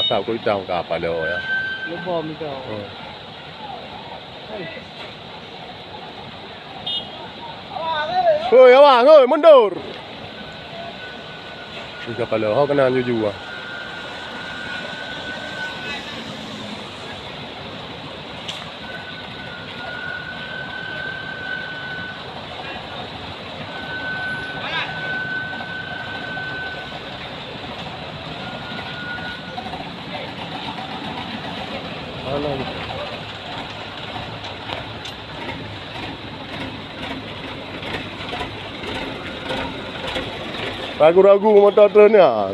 sao cuối trong cả phải rồi á. Lúc bom cho. Hoi abang, hoi mundur. Ini kalau kau kena jujur. Ragu-ragu motor trennya.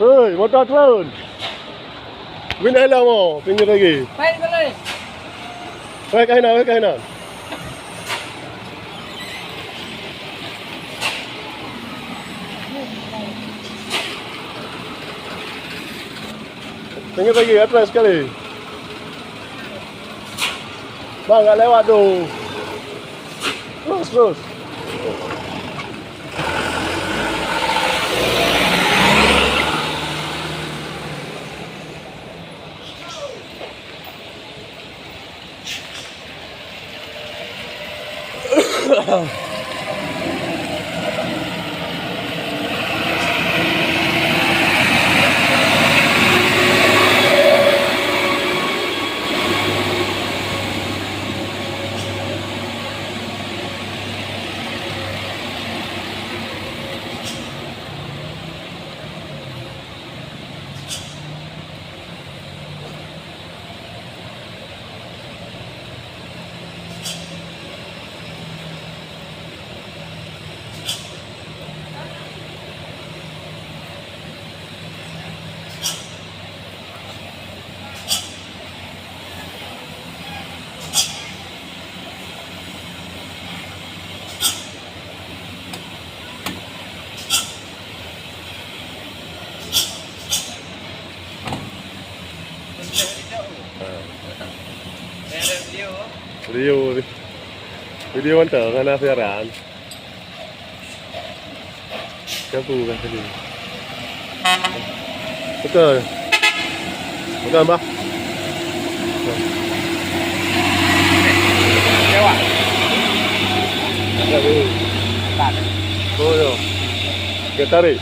Hei, motor tren. Win helm mau, pinggir lagi. Baik boleh. Baik kanan. Pinggir lagi, atas sekali. Bang, nggak lewat tuh. Terus. Video kan karena siaran. Campur kan tadi. Betul. Bukan, Mbak. Lewat. Ya, Bu. Tarik. Boleh. Kita tarik.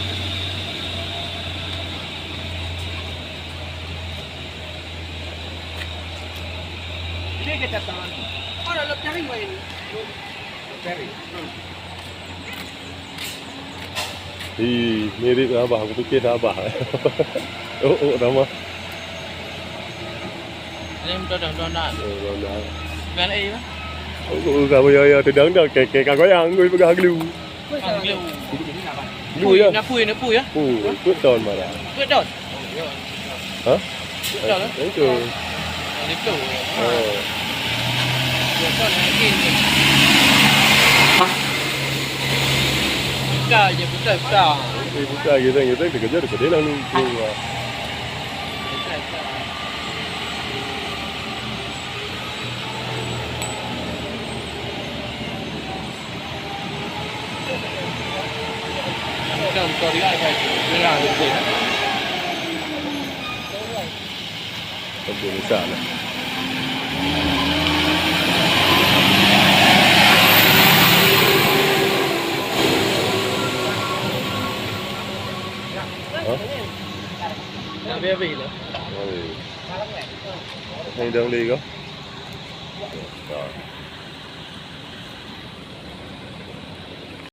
Ini kita tangan. Oh, ada jaring main. Jaring. Mirip Abah, aku pikir Abah. Nama. Ini donat. Donat. Kan ini mah. Kamu ya tidak ada kayak goyang, gue pegang glue. Glue ya. Napui ya. Put down mana? Put down. Hah? Put down. Itu. Itu. Oh. Bukan lagi ni. Buka je, buka. Buka gitu kerja dekat dia lalu keluar. Buka dia kan. Dia ada. Betul sana. Nak biar bila? Hay đơn đi có. Rồi.